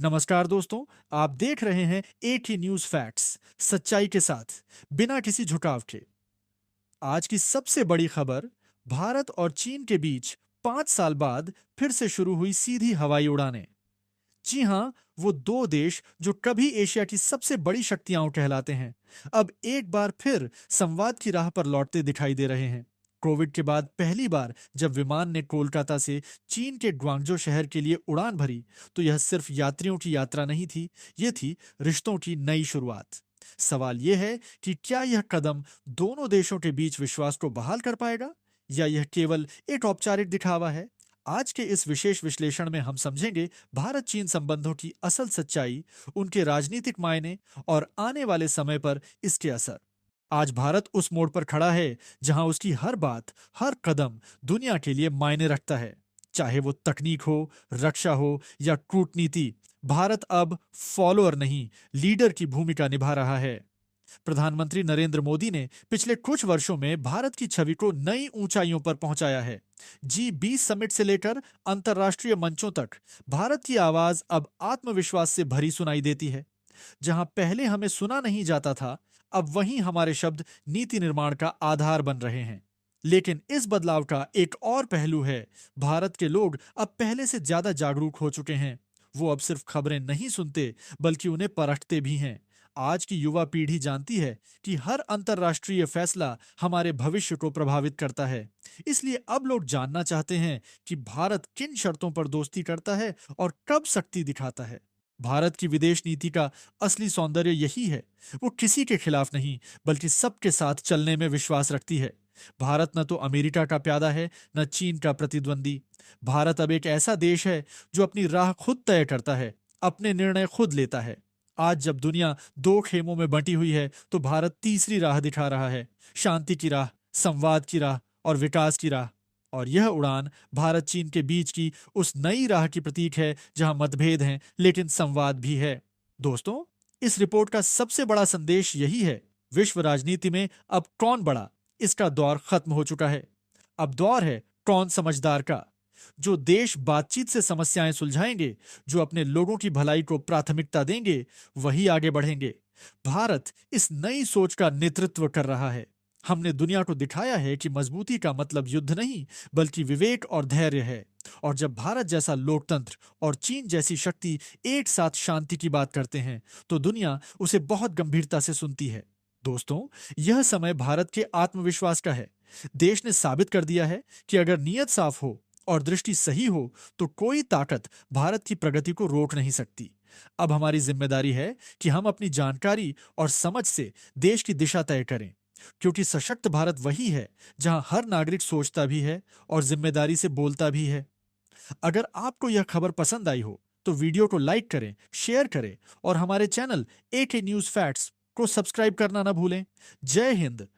नमस्कार दोस्तों, आप देख रहे हैं एटी न्यूज फैक्ट्स, सच्चाई के साथ, बिना किसी झुकाव के। आज की सबसे बड़ी खबर, भारत और चीन के बीच 5 साल बाद फिर से शुरू हुई सीधी हवाई उड़ानें। जी हां, वो दो देश जो कभी एशिया की सबसे बड़ी शक्तियां कहलाते हैं, अब एक बार फिर संवाद की राह पर लौटते दिखाई दे रहे हैं। कोविड के बाद पहली बार जब विमान ने कोलकाता से चीन के ग्वांगजो शहर के लिए उड़ान भरी, तो यह सिर्फ यात्रियों की यात्रा नहीं थी, ये थी रिश्तों की नई शुरुआत। सवाल यह है कि क्या यह कदम दोनों देशों के बीच विश्वास को बहाल कर पाएगा, या यह केवल एक औपचारिक दिखावा है। आज के इस विशेष विश्लेषण में हम समझेंगे भारत चीन संबंधों की असल सच्चाई, उनके राजनीतिक मायने और आने वाले समय पर इसके असर। आज भारत उस मोड़ पर खड़ा है जहां उसकी हर बात, हर कदम दुनिया के लिए मायने रखता है। चाहे वो तकनीक हो, रक्षा हो या कूटनीति, भारत अब फॉलोअर नहीं, लीडर की भूमिका निभा रहा है। प्रधानमंत्री नरेंद्र मोदी ने पिछले कुछ वर्षों में भारत की छवि को नई ऊंचाइयों पर पहुंचाया है। जी 20 समिट से लेकर अंतर्राष्ट्रीय मंचों तक भारत की आवाज अब आत्मविश्वास से भरी सुनाई देती है। जहां पहले हमें सुना नहीं जाता था, अब वहीं हमारे शब्द नीति निर्माण का आधार बन रहे हैं। लेकिन इस बदलाव का एक और पहलू है। भारत के लोग अब पहले से ज्यादा जागरूक हो चुके हैं। वो अब सिर्फ खबरें नहीं सुनते, बल्कि उन्हें परखते भी हैं। आज की युवा पीढ़ी जानती है कि हर अंतर्राष्ट्रीय फैसला हमारे भविष्य को प्रभावित करता है। इसलिए अब लोग जानना चाहते हैं कि भारत किन शर्तों पर दोस्ती करता है और कब शक्ति दिखाता है। भारत की विदेश नीति का असली सौंदर्य यही है। वो किसी के खिलाफ नहीं, बल्कि सबके साथ चलने में विश्वास रखती है। भारत न तो अमेरिका का प्यादा है, न चीन का प्रतिद्वंदी। भारत अब एक ऐसा देश है जो अपनी राह खुद तय करता है, अपने निर्णय खुद लेता है। आज जब दुनिया दो खेमों में बंटी हुई है, तो भारत तीसरी राह दिखा रहा है। शांति की राह, संवाद की राह और विकास की राह। और यह उड़ान भारत चीन के बीच की उस नई राह की प्रतीक है जहां मतभेद हैं, लेकिन संवाद भी है। दोस्तों, इस रिपोर्ट का सबसे बड़ा संदेश यही है, विश्व राजनीति में अब कौन बड़ा, इसका दौर खत्म हो चुका है। अब दौर है कौन समझदार का। जो देश बातचीत से समस्याएं सुलझाएंगे, जो अपने लोगों की भलाई को प्राथमिकता देंगे, वही आगे बढ़ेंगे। भारत इस नई सोच का नेतृत्व कर रहा है। हमने दुनिया को दिखाया है कि मजबूती का मतलब युद्ध नहीं, बल्कि विवेक और धैर्य है। और जब भारत जैसा लोकतंत्र और चीन जैसी शक्ति एक साथ शांति की बात करते हैं, तो दुनिया उसे बहुत गंभीरता से सुनती है। दोस्तों, यह समय भारत के आत्मविश्वास का है। देश ने साबित कर दिया है कि अगर नीयत साफ हो और दृष्टि सही हो, तो कोई ताकत भारत की प्रगति को रोक नहीं सकती। अब हमारी जिम्मेदारी है कि हम अपनी जानकारी और समझ से देश की दिशा तय करें, क्योंकि सशक्त भारत वही है जहां हर नागरिक सोचता भी है और जिम्मेदारी से बोलता भी है। अगर आपको यह खबर पसंद आई हो, तो वीडियो को लाइक करें, शेयर करें और हमारे चैनल एके न्यूज फैक्ट्स को सब्सक्राइब करना ना भूलें। जय हिंद,